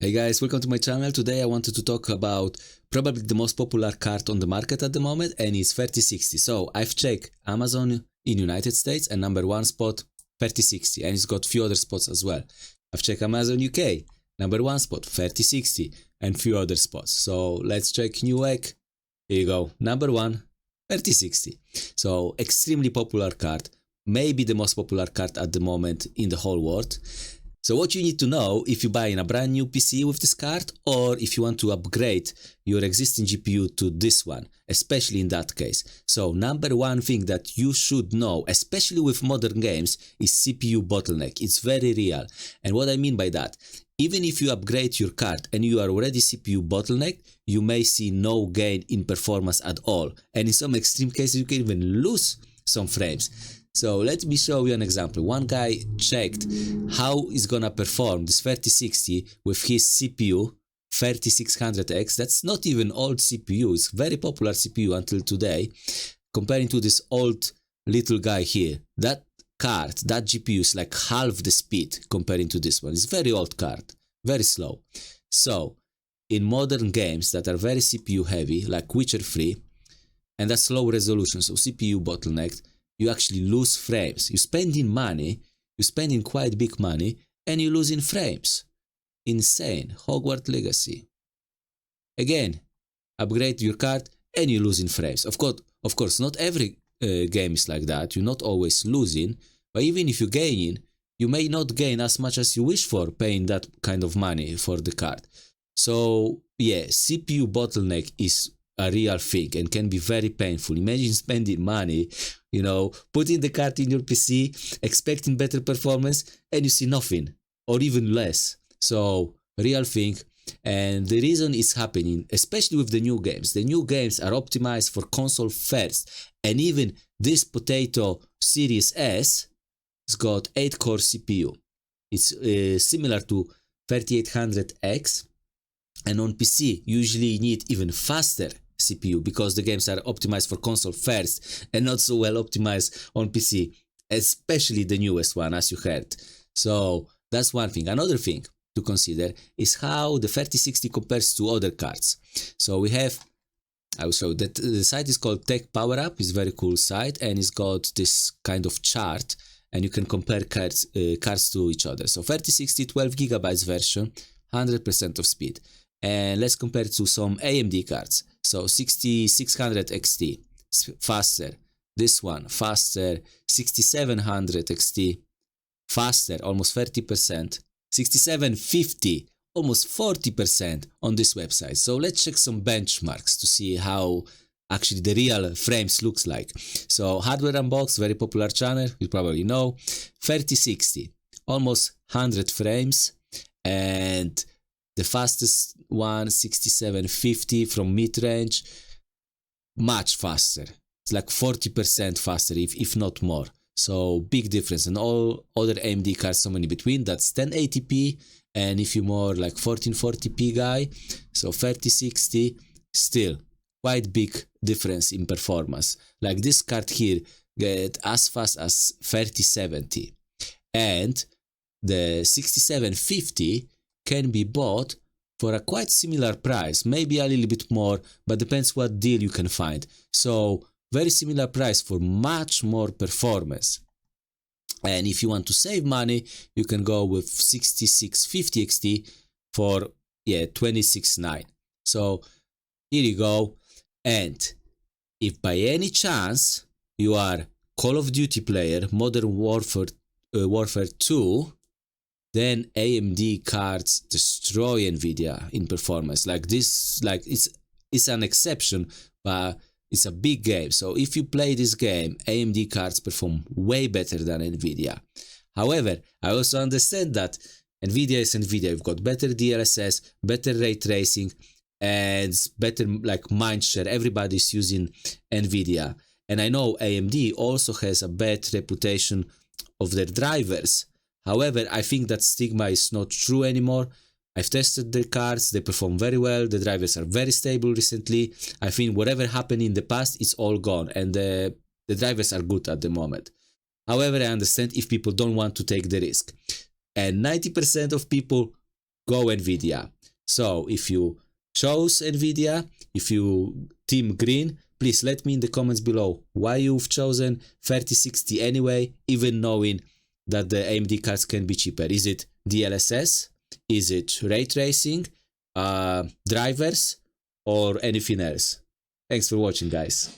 Hey guys, welcome to my channel. Today I wanted to talk about probably the most popular card on the market at the moment, and it's 3060. So I've checked Amazon in United States and number one spot 3060, and it's got few other spots as well. I've checked Amazon UK, number one spot 3060, and few other spots. So let's check Newegg. Here you go, number one 3060. So extremely popular card, maybe the most popular card at the moment in the whole world. So what you need to know if you're buying a brand new PC with this card, or if you want to upgrade your existing GPU to this one, especially in that case. So number one thing that you should know, especially with modern games, is CPU bottleneck. It's very real. And what I mean by that, even if you upgrade your card and you are already CPU bottleneck, you may see no gain in performance at all. And in some extreme cases, you can even lose some frames. So let me show you an example. One guy checked how he's gonna perform this 3060 with his CPU 3600X. That's not even old CPU, it's very popular CPU until today. Comparing to this old little guy here, that card, that GPU is like half the speed comparing to this one. It's very old card, very slow. So in modern games that are very CPU heavy, like Witcher 3, and that's low resolution, so CPU bottlenecked, you actually lose frames. You're spending money, you're spending quite big money, and you're losing frames. Insane. Hogwarts Legacy. Again, upgrade your card and you're losing frames. Of course, not every game is like that. You're not always losing, but even if you're gaining, you may not gain as much as you wish for paying that kind of money for the card. So yeah, CPU bottleneck is a real thing and can be very painful. Imagine spending money, putting the card in your PC, expecting better performance, and you see nothing or even less. So real thing. And the reason it's happening, especially with the new games are optimized for console first. And even this Potato Series S has got 8-core CPU. It's similar to 3800X. And on PC, usually you need even faster CPU because the games are optimized for console first and not so well optimized on PC, especially the newest one, as you heard. So that's one thing. Another thing to consider is how the 3060 compares to other cards. So we have, I will show that the site is called Tech Power Up. It's a very cool site and it's got this kind of chart and you can compare cards to each other. So 3060 12GB version, 100% of speed. And let's compare it to some AMD cards. So 6600 XT, faster. This one, faster. 6700 XT, faster, almost 30%. 6750, almost 40% on this website. So let's check some benchmarks to see how actually the real frames looks like. So Hardware Unboxed, very popular channel, you probably know. 3060, almost 100 frames. And the fastest one, 6750 from mid-range, much faster. It's like 40% faster, if not more. So big difference. And all other AMD cards somewhere in between, that's 1080p. And if you're more like 1440p guy, so 3060, still quite big difference in performance. Like this card here get as fast as 3070. And the 6750 can be bought for a quite similar price, maybe a little bit more, but depends what deal you can find. So very similar price for much more performance. And if you want to save money, you can go with 6650 XT for 26.9. So here you go. And if by any chance you are Call of Duty player, Modern Warfare 2, then AMD cards destroy Nvidia in performance. Like this, like it's an exception, but it's a big game. So if you play this game, AMD cards perform way better than Nvidia. However, I also understand that Nvidia is Nvidia. You've got better DLSS, better ray tracing, and better like mindshare. Everybody's using Nvidia. And I know AMD also has a bad reputation of their drivers. However, I think that stigma is not true anymore. I've tested the cards, they perform very well, the drivers are very stable recently. I think whatever happened in the past, it's all gone, and the drivers are good at the moment. However, I understand if people don't want to take the risk. And 90% of people go Nvidia. So if you chose Nvidia, if you team green, please let me in the comments below why you've chosen 3060 anyway, even knowing that the AMD cards can be cheaper. Is it DLSS? Is it ray tracing? Drivers? Or anything else? Thanks for watching, guys.